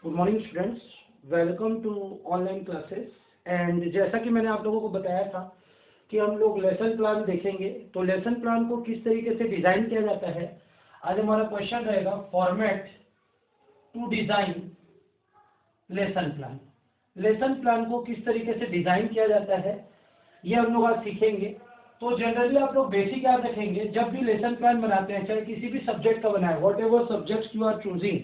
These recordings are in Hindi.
Good morning students, welcome to online classes. And जैसा कि मैंने आप लोगों को बताया था कि हम लोग लेसन प्लान देखेंगे, तो लेसन प्लान को किस तरीके से डिज़ाइन किया जाता है, आज हमारा क्वेश्चन रहेगा format to design lesson plan. Lesson plan को किस तरीके से डिज़ाइन किया जाता है ये हम लोग आज सीखेंगे। तो जनरली आप लोग बेसिक याद रखेंगे, जब भी लेसन प्लान बनाते हैं, चाहे किसी भी सब्जेक्ट का बनाए, whatever subject you are choosing,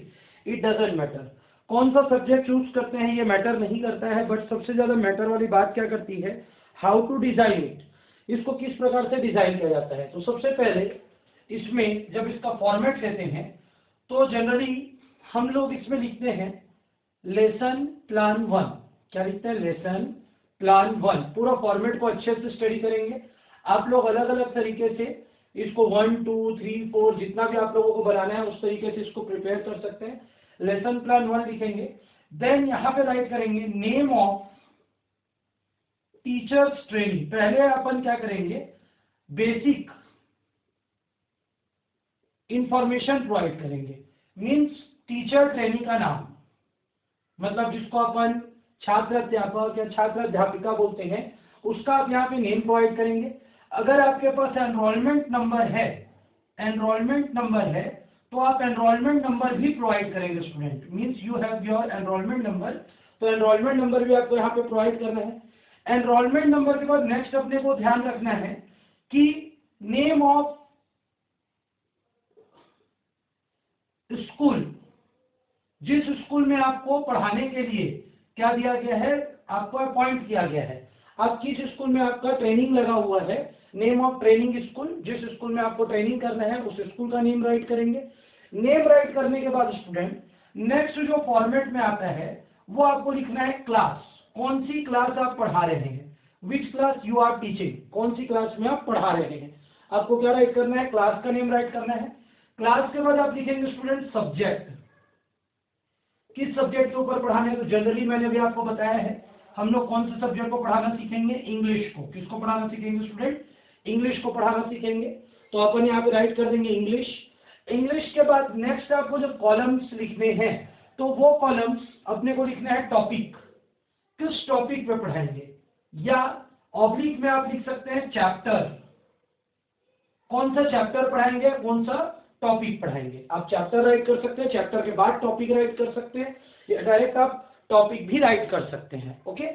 it doesn't matter. कौन सा सब्जेक्ट चूज करते हैं ये मैटर नहीं करता है, बट सबसे ज्यादा मैटर वाली बात क्या करती है, हाउ टू डिजाइन इट, इसको किस प्रकार से डिजाइन किया जाता है। तो सबसे पहले इसमें जब इसका फॉर्मेट लेते हैं तो जनरली हम लोग इसमें लिखते हैं लेसन प्लान वन। क्या लिखते हैं? Lesson plan one. पूरा फॉर्मेट को अच्छे से स्टडी करेंगे आप लोग, अलग अलग तरीके से इसको 1 2 3 4 जितना भी आप लोगों को बनाना है उस तरीके से इसको प्रिपेयर कर सकते हैं। लेसन प्लान वन लिखेंगे, देन यहां पे राइट करेंगे नेम ऑफ टीचर्स ट्रेनिंग। पहले अपन क्या करेंगे, बेसिक इंफॉर्मेशन प्रोवाइड करेंगे, मींस टीचर ट्रेनिंग का नाम, मतलब जिसको अपन छात्र अध्यापक या छात्र अध्यापिका बोलते हैं, उसका आप यहाँ पे नेम प्रोवाइड करेंगे। अगर आपके पास एनरोलमेंट नंबर है तो आप एनरोलमेंट नंबर भी प्रोवाइड करेंगे student, means you have your enrolment number, तो एनरोलमेंट नंबर भी आपको यहाँ पे प्रोवाइड करना है। एनरोलमेंट नंबर के बाद नेक्स्ट अपने को ध्यान रखना है कि नेम ऑफ स्कूल, जिस स्कूल में आपको पढ़ाने के लिए क्या दिया गया है, आपको अपॉइंट किया गया है, आप किस स्कूल में आपका ट्रेनिंग लगा हुआ है, नेम ऑफ ट्रेनिंग स्कूल, जिस स्कूल में आपको ट्रेनिंग करना है उस स्कूल का नेम राइट करेंगे। नेम राइट करने के बाद स्टूडेंट नेक्स्ट जो फॉर्मेट में आता है वो आपको लिखना है क्लास, कौन सी क्लास आप पढ़ा रहे हैं, which class you are teaching, कौन सी क्लास में आप पढ़ा रहे हैं, आपको क्या राइट करना है, क्लास का नेम राइट करना है। क्लास के बाद आप लिखेंगे स्टूडेंट सब्जेक्ट, किस सब्जेक्ट के ऊपर पढ़ाना है। तो जनरली मैंने अभी आपको बताया है हम लोग कौन से सब्जेक्ट को पढ़ाना सीखेंगे, इंग्लिश को। किसको पढ़ाना सीखेंगे स्टूडेंट? इंग्लिश को पढ़ाना सीखेंगे। तो अपन यहाँ पे राइट कर देंगे इंग्लिश। इंग्लिश के बाद नेक्स्ट आपको जब कॉलम्स लिखने हैं तो वो कॉलम्स अपने को लिखना है टॉपिक, किस टॉपिक पे पढ़ाएंगे, या ऑब्लिक में आप लिख सकते हैं चैप्टर, कौन सा चैप्टर पढ़ाएंगे, कौन सा टॉपिक पढ़ाएंगे। आप चैप्टर राइट कर सकते हैं, चैप्टर के बाद टॉपिक राइट कर सकते हैं, या डायरेक्ट आप टॉपिक भी राइट कर सकते हैं। ओके,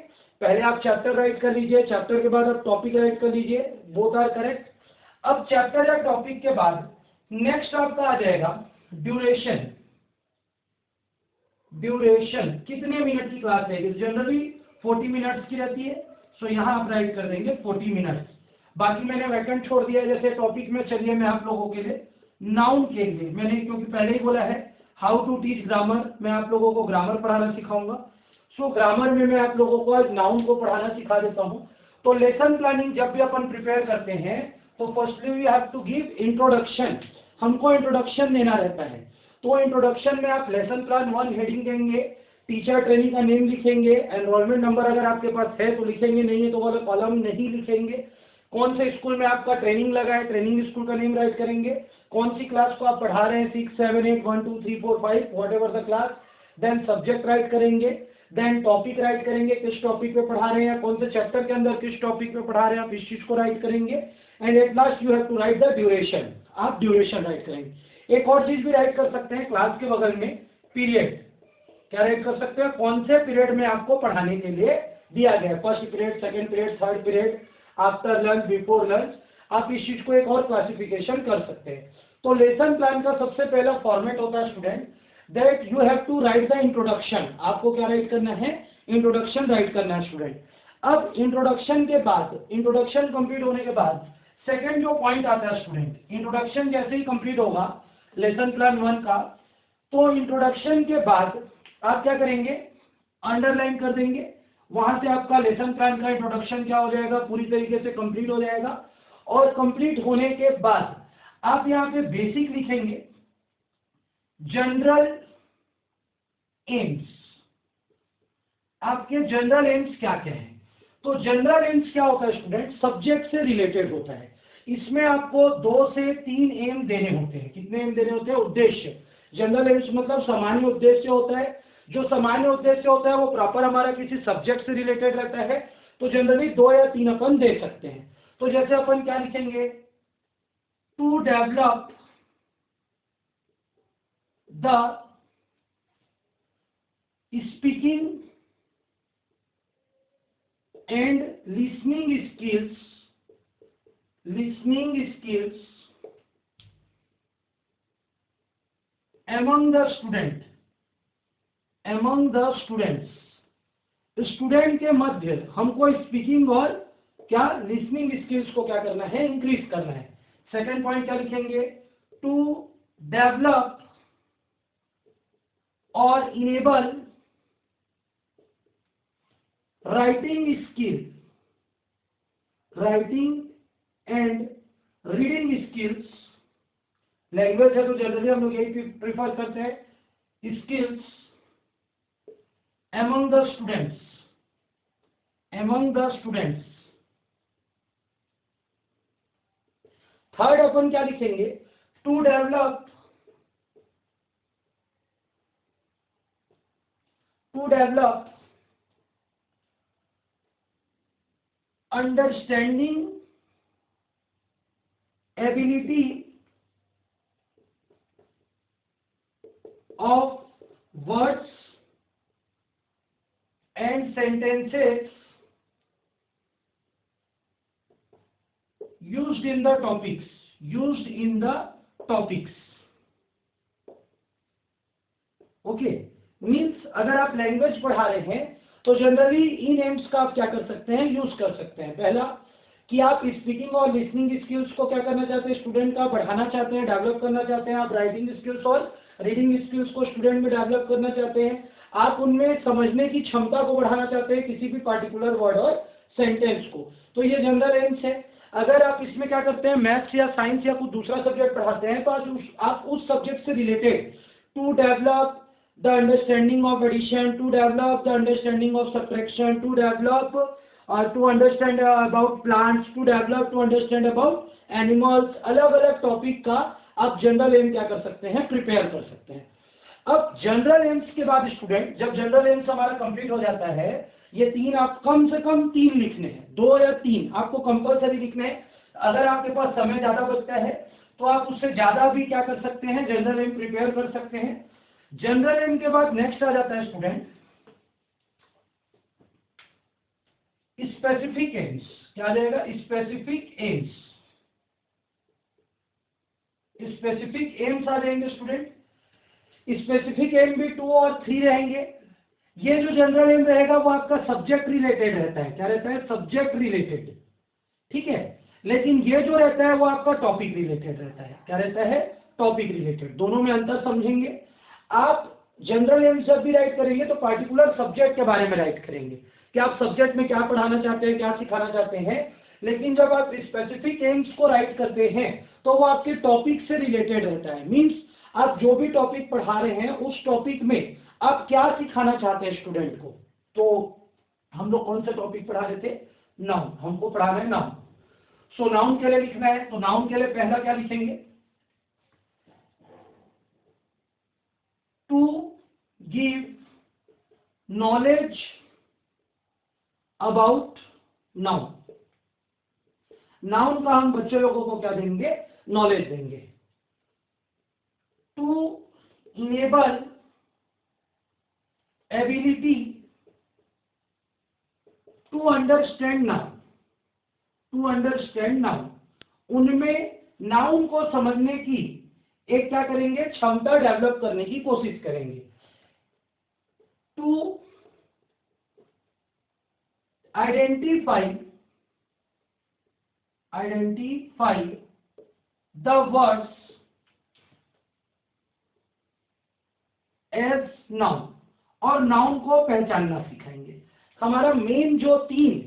पहले आप चैप्टर राइट कर लीजिए, चैप्टर के बाद आप टॉपिक राइट कर लीजिए, बोथ आर करेक्ट। अब चैप्टर या टॉपिक के बाद नेक्स्ट आपका आ जाएगा ड्यूरेशन। ड्यूरेशन कितने मिनट की क्लास है, जनरली 40 मिनट्स की रहती है, सो यहाँ आप राइट कर देंगे 40 मिनट्स। बाकी मैंने वैकेंट छोड़ दिया है, जैसे टॉपिक में चलिए मैं आप लोगों के लिए नाउन के लिए मैंने, क्योंकि पहले ही बोला है हाउ टू टीच ग्रामर, मैं आप लोगों को ग्रामर पढ़ाना सिखाऊंगा, सो ग्रामर में मैं आप लोगों को आज नाउन को पढ़ाना सिखा देता हूँ। तो लेसन प्लानिंग जब भी अपन प्रिपेयर करते हैं तो firstly we have to give introduction, हमको इंट्रोडक्शन देना रहता है। तो इंट्रोडक्शन में आप लेसन प्लान वन हेडिंग देंगे, टीचर ट्रेनिंग का नेम लिखेंगे, एनरोलमेंट नंबर अगर आपके पास है तो लिखेंगे, नहीं है तो वाला कॉलम नहीं लिखेंगे, कौन से स्कूल में आपका ट्रेनिंग लगा है, ट्रेनिंग स्कूल का नेम राइट करेंगे, कौन सी क्लास को आप पढ़ा रहे हैं, 6 7 8 1 2 3 4 5 whatever the class, then subject write करेंगे, देन टॉपिक राइट करेंगे, किस टॉपिक पे पढ़ा रहे हैं, कौन से चैप्टर के अंदर किस टॉपिक पे पढ़ा रहे हैं, आप इस चीज को राइट करेंगे, and at last you have to write the duration, आप ड्यूरेशन राइट करेंगे। एक और चीज भी राइट कर सकते हैं क्लास के बगल में, पीरियड, क्या राइट कर सकते हैं, कौन से पीरियड में आपको पढ़ाने के लिए दिया गया है, first period, second period, third period, after lunch, before lunch, आप इस चीज को एक और क्लासिफिकेशन कर सकते हैं। तो लेसन प्लान का सबसे पहला फॉर्मेट होता है student that you have to write the introduction, आपको क्या राइट करना है, इंट्रोडक्शन राइट करना है स्टूडेंट। अब इंट्रोडक्शन के बाद, इंट्रोडक्शन कंप्लीट होने के बाद सेकंड जो पॉइंट आता है स्टूडेंट, इंट्रोडक्शन जैसे ही कंप्लीट होगा लेसन प्लान वन का, तो इंट्रोडक्शन के बाद आप क्या करेंगे, अंडरलाइन कर देंगे, वहां से आपका लेसन प्लान का इंट्रोडक्शन क्या हो जाएगा, पूरी तरीके से कंप्लीट हो जाएगा। और कंप्लीट होने के बाद आप यहां पे बेसिक लिखेंगे, जनरल एम्स, आपके जनरल एम्स क्या क्या है। तो जनरल एम्स क्या होता है स्टूडेंट, सब्जेक्ट से रिलेटेड होता है, इसमें आपको 2 से 3 एम देने होते हैं। कितने एम देने होते हैं, उद्देश्य। जनरल एम्स मतलब सामान्य उद्देश्य होता है, जो सामान्य उद्देश्य होता है वो प्रॉपर हमारा किसी सब्जेक्ट से रिलेटेड रहता है, तो जनरली 2 या 3 अपन दे सकते हैं। तो जैसे अपन क्या लिखेंगे, to develop the speaking and listening skills among the students, student के मध्य हमको स्पीकिंग और क्या लिसनिंग स्किल्स को क्या करना है, इंक्रीज करना है। सेकंड पॉइंट क्या लिखेंगे, टू डेवलप और enable writing and reading skills. Language है तो जनरली हम लोग यही प्रिफर करते हैं, skills among the students। Third अपन क्या लिखेंगे, to develop understanding ability of words and sentences used in the topics। Okay, means अगर आप लैंग्वेज पढ़ा रहे हैं तो जनरली इन एम्स का आप क्या कर सकते हैं, यूज कर सकते हैं। पहला कि आप स्पीकिंग और लिसनिंग स्किल्स को क्या करना चाहते हैं, स्टूडेंट का बढ़ाना चाहते हैं, डेवलप करना चाहते हैं। आप राइटिंग स्किल्स और रीडिंग स्किल्स को स्टूडेंट में डेवलप करना चाहते हैं। आप उनमें समझने की क्षमता को बढ़ाना चाहते हैं, किसी भी पार्टिकुलर वर्ड और सेंटेंस को। तो ये जनरल एम्स है। अगर आप इसमें क्या करते हैं, मैथ्स या साइंस या कुछ दूसरा सब्जेक्ट पढ़ाते हैं, तो आप उस सब्जेक्ट से related to develop the understanding of addition, to develop the understanding of subtraction, to develop to understand about plants, to develop to understand about animals, अलग अलग टॉपिक का आप जनरल एम क्या कर सकते हैं, प्रिपेयर कर सकते हैं। अब जनरल एम्स के बाद स्टूडेंट, जब जनरल एम्स हमारा कंप्लीट हो जाता है, ये 3 आप कम से कम 3 लिखने हैं, 2 या 3 आपको कंपलसरी लिखने हैं। अगर आपके पास समय ज्यादा बचता है तो आप उससे ज्यादा भी क्या कर सकते हैं, जनरल एम प्रिपेयर कर सकते हैं। जनरल एम के बाद नेक्स्ट आ जाता है स्टूडेंट स्पेसिफिक एम्स। क्या आ जाएगा, स्पेसिफिक एम्स। स्पेसिफिक एम्स आ जाएंगे स्टूडेंट। स्पेसिफिक एम भी 2 और 3 रहेंगे। ये जो जनरल एम रहेगा वो आपका सब्जेक्ट रिलेटेड रहता है। क्या रहता है, सब्जेक्ट रिलेटेड, ठीक है। लेकिन ये जो रहता है वो आपका टॉपिक रिलेटेड रहता है। क्या रहता है, टॉपिक रिलेटेड। दोनों में अंतर समझेंगे। आप जनरल एम्स जब भी राइट करेंगे तो पार्टिकुलर सब्जेक्ट के बारे में राइट करेंगे कि आप सब्जेक्ट में क्या पढ़ाना चाहते हैं, क्या सिखाना चाहते हैं। लेकिन जब आप स्पेसिफिक एम्स को राइट करते हैं तो वो आपके टॉपिक से रिलेटेड रहता है। मींस आप जो भी टॉपिक पढ़ा रहे हैं उस टॉपिक में आप क्या सिखाना चाहते हैं स्टूडेंट को। तो हम लोग कौन सा टॉपिक पढ़ा रहे थे, नाउन। हमको पढ़ाना है नाउन। सो नाउन के लिए लिखना है, तो नाउन के लिए पहला क्या लिखेंगे, to give knowledge about noun. Noun का हम बच्चे लोगों को क्या देंगे, नॉलेज देंगे। To enable ability to understand noun. To understand noun, उनमें नाउन को समझने की एक क्या करेंगे, क्षमता डेवलप करने की कोशिश करेंगे। To identify the words as noun, और नाउन को पहचानना सिखाएंगे। हमारा मेन जो 3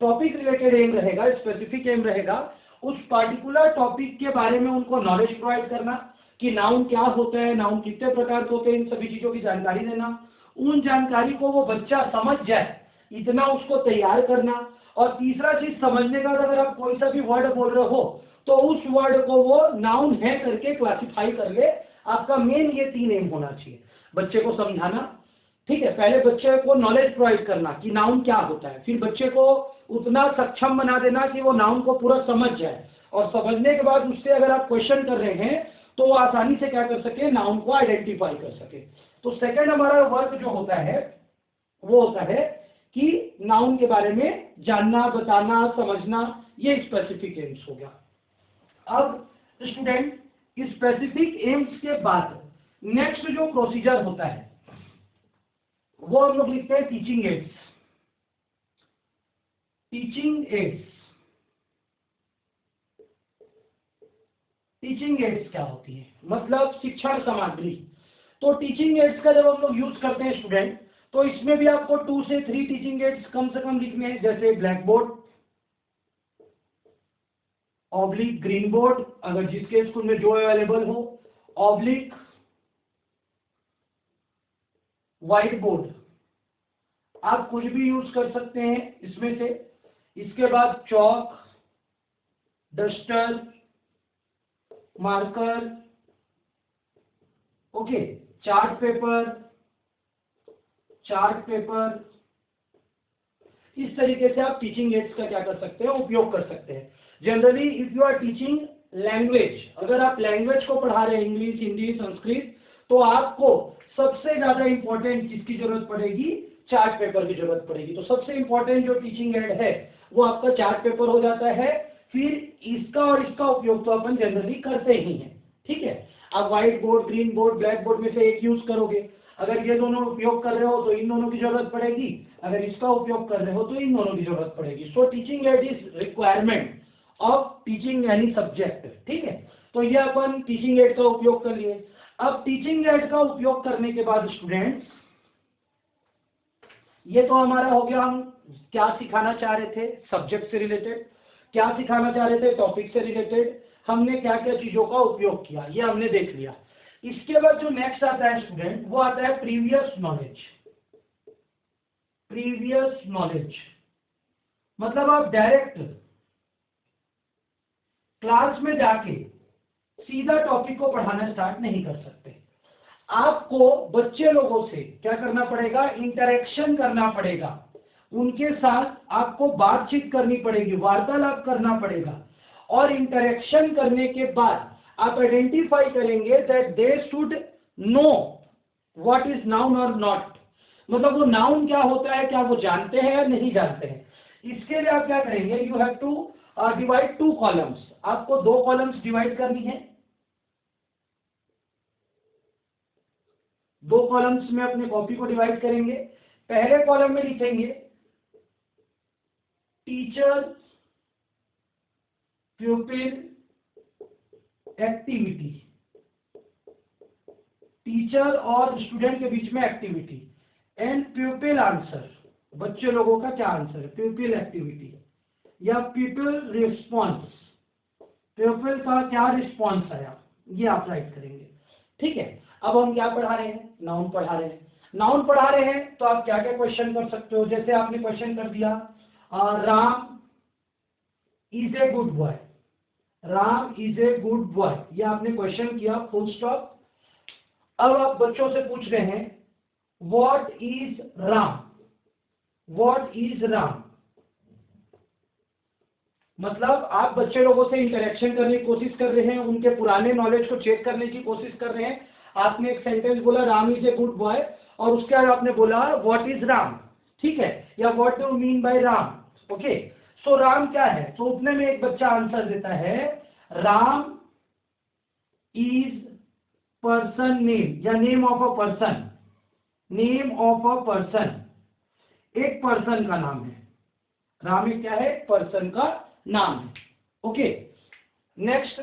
टॉपिक रिलेटेड एम रहेगा, स्पेसिफिक एम रहेगा, उस पार्टिकुलर टॉपिक के बारे में उनको नॉलेज प्रोवाइड करना कि नाउन क्या होता है, नाउन कितने प्रकार के होते हैं, इन सभी चीजों की जानकारी देना। उन जानकारी को वो बच्चा समझ जाए इतना उसको तैयार करना। और तीसरा चीज समझने का, अगर आप कोई सा भी वर्ड बोल रहे हो तो उस वर्ड को वो नाउन है करके क्लासिफाई कर ले। आपका मेन ये 3 एम होना चाहिए, बच्चे को समझाना, ठीक है, पहले बच्चे को नॉलेज प्रोवाइड करना कि नाउन क्या होता है, फिर बच्चे को उतना सक्षम बना देना कि वो नाउन को पूरा समझ जाए, और समझने के बाद उससे अगर आप क्वेश्चन कर रहे हैं तो वो आसानी से क्या कर सके, नाउन को आइडेंटिफाई कर सके। तो सेकंड हमारा वर्क जो होता है वो होता है कि नाउन के बारे में जानना, बताना, समझना, ये स्पेसिफिक एम्स हो गया। अब स्टूडेंट, स्पेसिफिक एम्स के बाद नेक्स्ट जो प्रोसीजर होता है वो हम लोग लिखते हैं teaching ads. Teaching ads, teaching ads क्या होती है, मतलब शिक्षण सामग्री। तो टीचिंग एड्स का जब हम लोग यूज करते हैं स्टूडेंट, तो इसमें भी आपको 2 से 3 टीचिंग एड्स कम से कम लिखने हैं, जैसे black board, oblique green board अगर जिसके स्कूल में जो अवेलेबल हो, ऑब्लिक व्हाइट बोर्ड, आप कुछ भी यूज कर सकते हैं इसमें से। इसके बाद chalk, duster, marker, okay, chart paper, इस तरीके से आप टीचिंग एड्स का क्या कर सकते हैं, उपयोग कर सकते हैं। Generally if you are teaching language, अगर आप लैंग्वेज को पढ़ा रहे हैं, इंग्लिश, हिंदी, संस्कृत, तो आपको सबसे ज्यादा इंपॉर्टेंट किसकी जरूरत पड़ेगी, चार्ट पेपर की जरूरत पड़ेगी। तो सबसे इंपॉर्टेंट जो टीचिंग एड है वो आपका चार्ट पेपर हो जाता है। फिर इसका और इसका उपयोग तो अपन जनरली करते ही हैं, ठीक है। आप white board, green board, black board में से एक यूज करोगे। अगर ये दोनों उपयोग कर रहे हो तो इन दोनों की जरूरत पड़ेगी, अगर इसका उपयोग कर रहे हो तो इन दोनों की जरूरत पड़ेगी। So teaching add is requirement of teaching any subject, ठीक है। तो ये अपन टीचिंग एड का उपयोग कर लिए। अब टीचिंग एड का उपयोग करने के बाद स्टूडेंट्स, ये तो हमारा हो गया, हम क्या सिखाना चाह रहे थे, सब्जेक्ट से रिलेटेड, क्या सिखाना चाह रहे थे, टॉपिक से रिलेटेड, हमने क्या क्या चीजों का उपयोग किया, ये हमने देख लिया। इसके बाद जो नेक्स्ट आता है स्टूडेंट, वो आता है प्रीवियस नॉलेज। प्रीवियस नॉलेज मतलब आप डायरेक्ट क्लास में जाके सीधा टॉपिक को पढ़ाना स्टार्ट नहीं कर सकते। आपको बच्चे लोगों से क्या करना पड़ेगा, इंटरेक्शन करना पड़ेगा, उनके साथ आपको बातचीत करनी पड़ेगी, वार्तालाप करना पड़ेगा। और इंटरेक्शन करने के बाद आप आइडेंटिफाई करेंगे that they should know what is noun और नॉट, मतलब वो नाउन क्या होता है, क्या वो जानते हैं या नहीं जानते हैं। इसके लिए आप क्या करेंगे, you have to divide 2 columns, आपको 2 कॉलम्स डिवाइड करनी है। 2 कॉलम्स में अपने कॉपी को डिवाइड करेंगे। पहले कॉलम में लिखेंगे टीचर प्यूपिल एक्टिविटी, टीचर और स्टूडेंट के बीच में एक्टिविटी, एंड प्यूपिल आंसर, बच्चे लोगों का क्या आंसर है, प्यूपिल एक्टिविटी या प्यूपिल रिस्पॉन्स, प्यूपिल का क्या रिस्पॉन्स आया, ये आप राइट करेंगे, ठीक है। अब हम क्या पढ़ा रहे हैं, नाउन पढ़ा रहे हैं। नाउन पढ़ा रहे हैं तो आप क्या क्या क्वेश्चन कर सकते हो, जैसे आपने क्वेश्चन कर दिया Ram is a good boy, Ram is a good boy, ये आपने क्वेश्चन किया, फुल स्टॉप। अब आप बच्चों से पूछ रहे हैं what is Ram, what is Ram, मतलब आप बच्चे लोगों से इंटरेक्शन करने की कोशिश कर रहे हैं, उनके पुराने नॉलेज को चेक करने की कोशिश कर रहे हैं। आपने एक सेंटेंस बोला Ram is a good boy, और उसके बाद आपने बोला व्हाट इज राम, ठीक है, या what do mean by RAM, okay. So RAM क्या है, तो उतने में एक बच्चा आंसर देता है राम इज पर्सन नेम, या name of a person, name of a person, एक पर्सन का नाम है, राम एक क्या है, पर्सन का नाम है, okay. Next,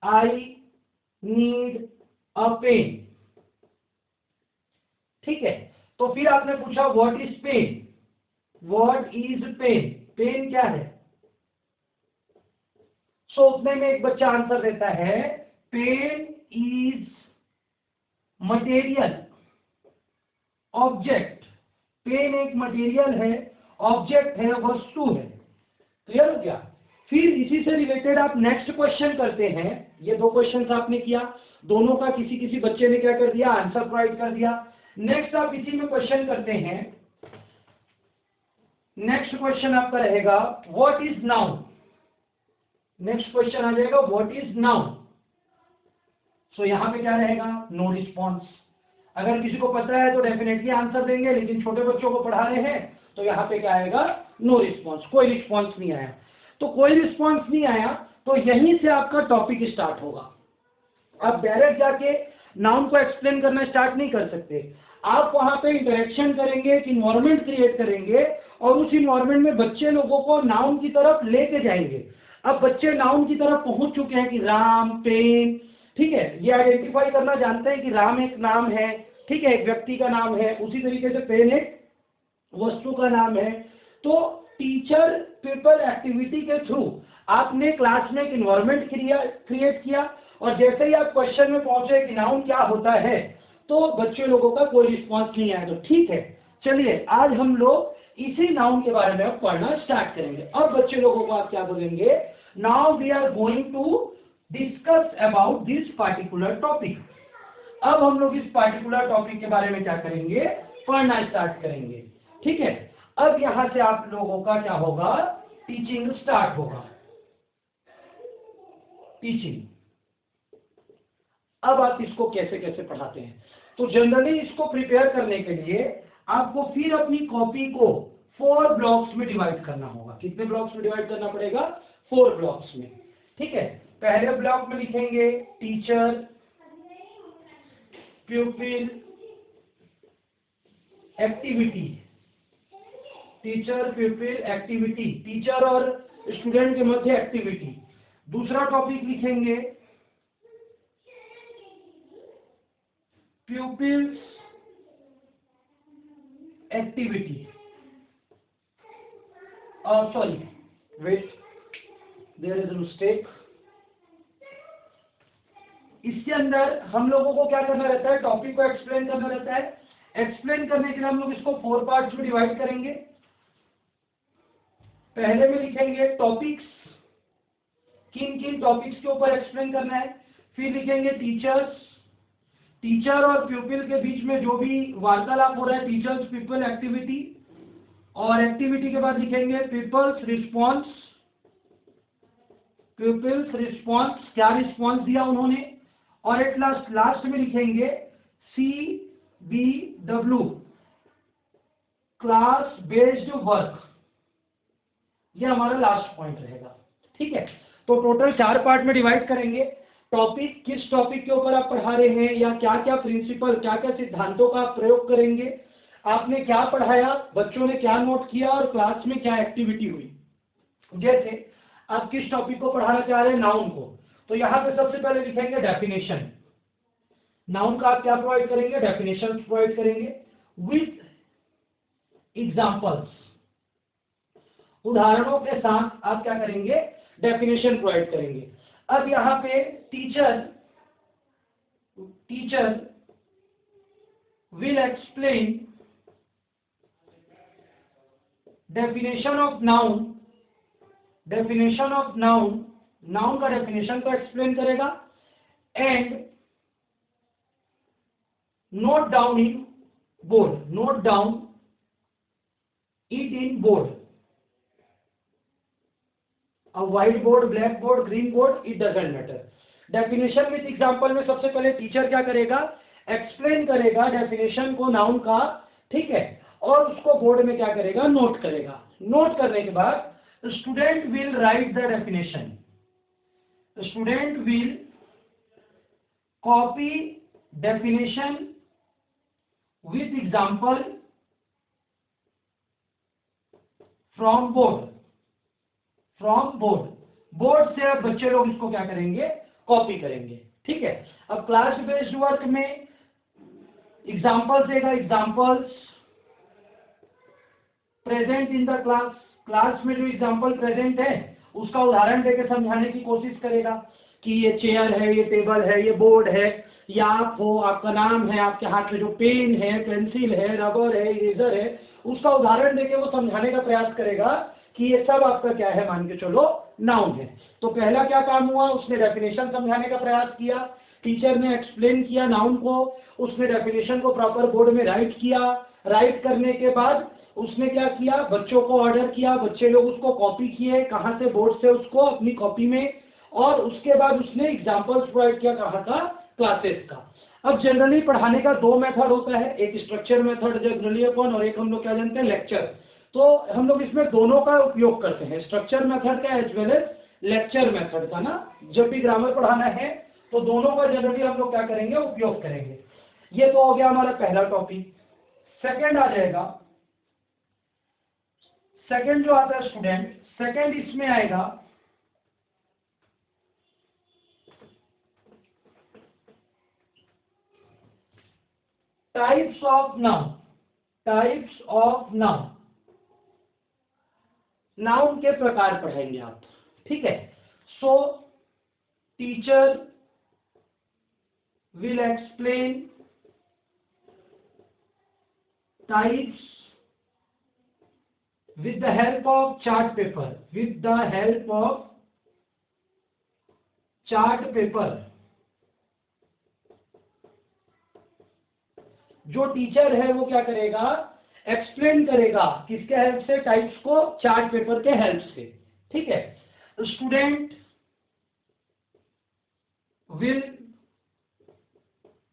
I need a pen, ठीक है। तो फिर आपने पूछा what is pen, what is pen, pen क्या है। सो उतने में एक बच्चा आंसर देता है pen is material object, pen एक मटेरियल है, ऑब्जेक्ट है, वस्तु है, क्लियर हो गया। फिर इसी से रिलेटेड आप नेक्स्ट क्वेश्चन करते हैं। ये 2 क्वेश्चन आपने किया, दोनों का किसी किसी बच्चे ने क्या कर दिया, आंसर प्रोवाइड कर दिया। नेक्स्ट आप इसी में क्वेश्चन करते हैं। नेक्स्ट क्वेश्चन आपका रहेगा what is noun. Next question आ जाएगा व्हाट इज नाउन। सो यहां पे क्या रहेगा, नो रिस्पॉन्स। अगर किसी को पता है तो डेफिनेटली आंसर देंगे, लेकिन छोटे बच्चों को पढ़ा रहे हैं तो यहाँ पे क्या आएगा, नो रिस्पॉन्स। कोई रिस्पॉन्स नहीं आया। तो कोई रिस्पॉन्स नहीं आया तो यहीं से आपका टॉपिक स्टार्ट होगा। आप डायरेक्ट जाके नाउन को एक्सप्लेन करना स्टार्ट नहीं कर सकते। आप वहां पे इंटरेक्शन करेंगे, एक इन्वायरमेंट क्रिएट करेंगे और उस इन्वायरमेंट में बच्चे लोगों को नाउन की तरफ लेके जाएंगे। अब बच्चे नाउन की तरफ पहुंच चुके हैं कि राम, पेन, ठीक है, ये आइडेंटिफाई करना जानते हैं कि राम एक नाम है, ठीक है, एक व्यक्ति का नाम है। उसी तरीके से पेन एक वस्तु का नाम है। तो टीचर पीपल एक्टिविटी के थ्रू आपने क्लास में एक इन्वायरमेंट क्रिएट किया और जैसे ही आप क्वेश्चन में पहुंचे कि नाउन क्या होता है तो बच्चे लोगों का कोई रिस्पॉन्स नहीं आया। तो ठीक है, चलिए आज हम लोग इसी नाउन के बारे में अब पढ़ना स्टार्ट करेंगे। अब बच्चे लोगों को आप क्या बोलेंगे, now we are going to discuss about this particular topic. अब हम लोग इस पार्टिकुलर टॉपिक के बारे में क्या करेंगे, पढ़ना स्टार्ट करेंगे। ठीक है, अब यहां से आप लोगों का क्या होगा, टीचिंग स्टार्ट होगा। टीचिंग, अब आप इसको कैसे कैसे पढ़ाते हैं, तो जनरली इसको प्रिपेयर करने के लिए आपको फिर अपनी कॉपी को 4 ब्लॉक्स में डिवाइड करना होगा। कितने ब्लॉक्स में डिवाइड करना पड़ेगा, 4 ब्लॉक्स में। ठीक है, पहले ब्लॉक में लिखेंगे teacher, pupil, activity. Teacher, pupil, activity, teacher और स्टूडेंट के मध्य एक्टिविटी। दूसरा टॉपिक लिखेंगे pupils activity, sorry wait, there is a mistake. इसके अंदर हम लोगों को क्या करना रहता है, टॉपिक को एक्सप्लेन करना रहता है। एक्सप्लेन करने के लिए हम लोग इसको 4 पार्ट्स में डिवाइड करेंगे। पहले में लिखेंगे टॉपिक्स, किन किन टॉपिक्स के ऊपर एक्सप्लेन करना है। फिर लिखेंगे टीचर्स, टीचर और प्यूपिल के बीच में जो भी वार्तालाप हो रहा है, टीचर्स पीपल एक्टिविटी। और एक्टिविटी के बाद लिखेंगे पीपल्स रिस्पॉन्स, पीपल्स रिस्पॉन्स, क्या रिस्पॉन्स दिया उन्होंने। और एट लास्ट में लिखेंगे CBW, क्लास बेस्ड वर्क। ये हमारा लास्ट पॉइंट रहेगा। ठीक है, तो टोटल 4 पार्ट में डिवाइड करेंगे। टॉपिक, किस टॉपिक के ऊपर आप पढ़ा रहे हैं या क्या क्या प्रिंसिपल, क्या क्या सिद्धांतों का आप प्रयोग करेंगे, आपने क्या पढ़ाया, बच्चों ने क्या नोट किया और क्लास में क्या एक्टिविटी हुई। जैसे आप किस टॉपिक को पढ़ाना चाह रहे हैं, नाउन को, तो यहां पे सबसे पहले लिखेंगे डेफिनेशन। नाउन का आप क्या प्रोवाइड करेंगे, डेफिनेशन प्रोवाइड करेंगे विथ एग्जांपल्स, उदाहरणों के साथ आप क्या करेंगे, डेफिनेशन प्रोवाइड करेंगे। अब यहां पे teacher will explain definition of noun, definition of noun, noun का डेफिनेशन को एक्सप्लेन करेगा। And note down in board, note down it in board, a white board, black board, green board, it doesn't matter। Definition with example में सबसे पहले टीचर क्या करेगा, एक्सप्लेन करेगा डेफिनेशन को नाउन का, ठीक है, और उसको बोर्ड में क्या करेगा, नोट करेगा। नोट करने के बाद student will write the definition, student will copy definition with example from board, from board, board से अब बच्चे लोग इसको क्या करेंगे, कॉपी करेंगे। ठीक है, अब क्लास बेस्ड वर्क में एग्जांपल्स देगा, examples present in the class, class में जो एग्जांपल प्रेजेंट है उसका उदाहरण देकर समझाने की कोशिश करेगा कि ये चेयर है, ये टेबल है, ये बोर्ड है, या आप हो, आपका नाम है, आपके हाथ में जो पेन है, पेंसिल है, रबर है, इरेजर है, उसका उदाहरण देके वो समझाने का प्रयास करेगा कि ये सब आपका क्या है, मान के चलो नाउन है। तो पहला क्या काम हुआ, उसने डेफिनेशन समझाने का प्रयास किया। टीचर ने एक्सप्लेन किया नाउन को, उसने डेफिनेशन को प्रॉपर बोर्ड में राइट किया, राइट करने के बाद उसने क्या किया, बच्चों को ऑर्डर किया, बच्चे लोग उसको कॉपी किए, कहाँ से, बोर्ड से, उसको अपनी कॉपी में, और उसके बाद उसने एग्जाम्पल्स प्रोवाइड किया, कहाँ का, क्लासेस का। अब जनरली पढ़ाने का दो मेथड होता है, एक स्ट्रक्चर मेथड जनरली अपन, और एक हम लोग क्या जानते हैं, लेक्चर। तो हम लोग इसमें दोनों का उपयोग करते हैं, स्ट्रक्चर मेथड का as well as lecture method का ना। जब भी ग्रामर पढ़ाना है तो दोनों का जनरली हम लोग क्या करेंगे, उपयोग करेंगे। ये तो हो गया हमारा पहला टॉपिक। सेकंड आ जाएगा, सेकंड जो आता है स्टूडेंट, सेकंड इसमें आएगा types of noun. Types of noun, noun के प्रकार पढ़ेंगे आप, ठीक है। सो teacher will explain types with the help of chart paper, with the help of chart paper। जो टीचर है वो क्या करेगा, एक्सप्लेन करेगा, किसके हेल्प से, टाइप्स को चार्ट पेपर के हेल्प से, ठीक है। स्टूडेंट विल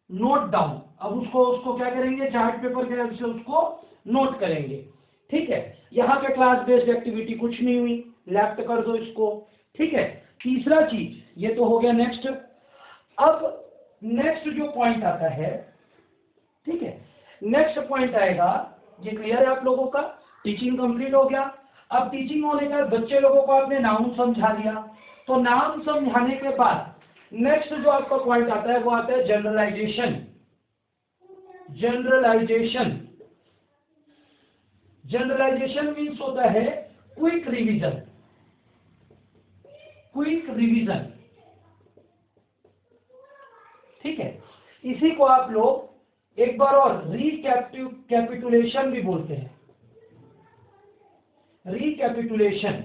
नोट डाउन, अब उसको क्या करेंगे, चार्ट पेपर के हेल्प से उसको नोट करेंगे, ठीक है। यहाँ पे क्लास बेस्ड एक्टिविटी कुछ नहीं हुई, लेफ्ट कर दो इसको, ठीक है। तीसरा चीज, ये तो हो गया नेक्स्ट। अब नेक्स्ट जो पॉइंट आता है, ठीक है, नेक्स्ट पॉइंट आएगा, ये क्लियर है आप लोगों का, टीचिंग कंप्लीट हो गया। अब टीचिंग होने के बाद बच्चे लोगों को आपने नाउन समझा दिया, तो नाउन समझाने के बाद नेक्स्ट जो आपका पॉइंट आता है वो आता है जनरलाइजेशन। जनरलाइजेशन, जनरलाइजेशन मीन्स होता है क्विक रिवीजन। क्विक रिवीजन, ठीक है। इसी को आप लोग एक बार और रिकैपिटुलेशन भी बोलते हैं। रिकैपिटुलेशन,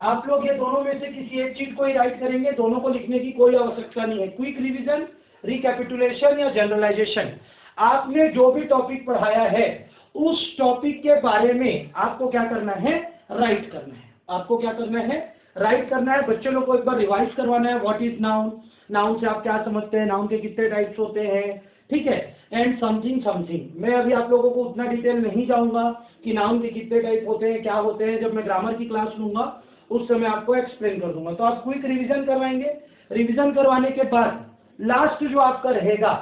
आप लोग ये दोनों में से किसी एक चीज को ही राइट करेंगे, दोनों को लिखने की कोई आवश्यकता नहीं है। क्विक रिवीजन, रिकैपिटुलेशन या जनरलाइजेशन, आपने जो भी टॉपिक पढ़ाया है उस टॉपिक के बारे में आपको क्या करना है, राइट करना है। आपको क्या करना है, राइट करना है। बच्चों लोग को एक बार रिवाइज करवाना है, व्हाट इज नाउन, नाउन से आप क्या समझते हैं, नाउन के कितने टाइप्स होते हैं, ठीक है, एंड समथिंग समथिंग। मैं अभी आप लोगों को उतना डिटेल नहीं जाऊंगा कि नाउन के कितने टाइप होते हैं, क्या होते हैं, जब मैं ग्रामर की क्लास लूंगा उस समय आपको एक्सप्लेन कर दूंगा। तो आप क्विक रिवीजन करवाएंगे, रिवीजन करवाने के बाद लास्ट जो आपका रहेगा,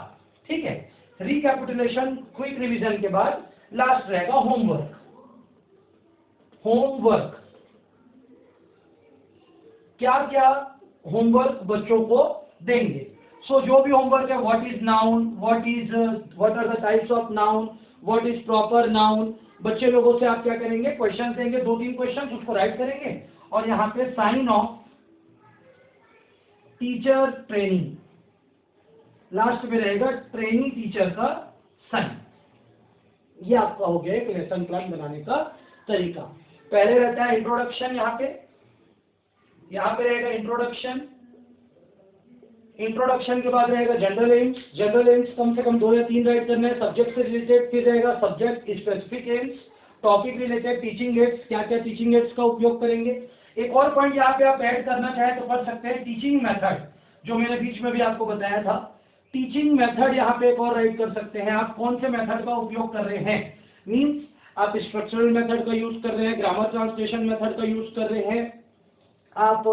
ठीक है, रिकैपिटुलेशन क्विक रिवीजन के बाद लास्ट रहेगा होमवर्क। होमवर्क, क्या क्या होमवर्क बच्चों को देंगे। सो जो भी होमवर्क है, what is noun, what are the types of noun, what is proper noun, बच्चे लोगों से आप क्या करेंगे, क्वेश्चन देंगे, 2-3 क्वेश्चन, उसको राइट करेंगे, और यहाँ पे sign off teacher training, last में रहेगा ट्रेनिंग टीचर का साइन। ये आपका हो गया एक लेसन प्लान बनाने का तरीका। पहले रहता है इंट्रोडक्शन, यहाँ पे रहेगा इंट्रोडक्शन। इंट्रोडक्शन के बाद रहेगा जनरल एम्स। जनरल एम्स कम से कम 2 या 3 राइट करना है, सब्जेक्ट से रिलेटेड। फिर रहेगा subject specific AIIMS, topic related, teaching ads, क्या क्या टीचिंग एड्स का उपयोग करेंगे। एक और पॉइंट यहाँ पे आप ऐड करना चाहें तो कर सकते हैं, टीचिंग मेथड, जो मैंने बीच में भी आपको बताया था। टीचिंग मेथड यहाँ पे एक और राइट कर सकते हैं, आप कौन से मेथड का उपयोग कर रहे हैं, मीन्स आप स्ट्रक्चरल मेथड का यूज कर रहे हैं, ग्रामर ट्रांसलेशन मेथड का यूज कर रहे हैं, आप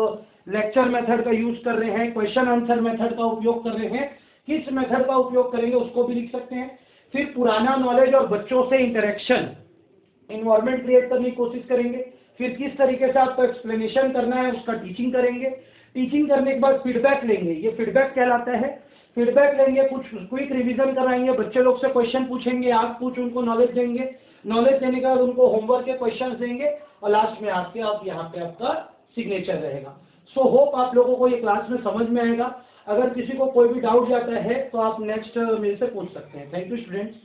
लेक्चर मेथड का यूज कर रहे हैं, क्वेश्चन आंसर मेथड का उपयोग कर रहे हैं, किस मेथड का उपयोग करेंगे उसको भी लिख सकते हैं। फिर पुराना नॉलेज और बच्चों से इंटरेक्शन, इन्वायरमेंट क्रिएट करने की कोशिश करेंगे। फिर किस तरीके से आपको एक्सप्लेनेशन करना है उसका टीचिंग करेंगे। टीचिंग करने के बाद फीडबैक लेंगे, ये फीडबैक कहलाता है। फीडबैक लेंगे, कुछ क्विक रिवीजन कराएंगे, बच्चे लोग से क्वेश्चन पूछेंगे, आप कुछ उनको नॉलेज देंगे। नॉलेज देने के बाद उनको होमवर्क के क्वेश्चन देंगे, और लास्ट में आके आप यहाँ पे आपका सिग्नेचर रहेगा। सो होप आप लोगों को ये क्लास में समझ में आएगा। अगर किसी को कोई भी डाउट जाता है तो आप नेक्स्ट मेरे से पूछ सकते हैं। Thank you students.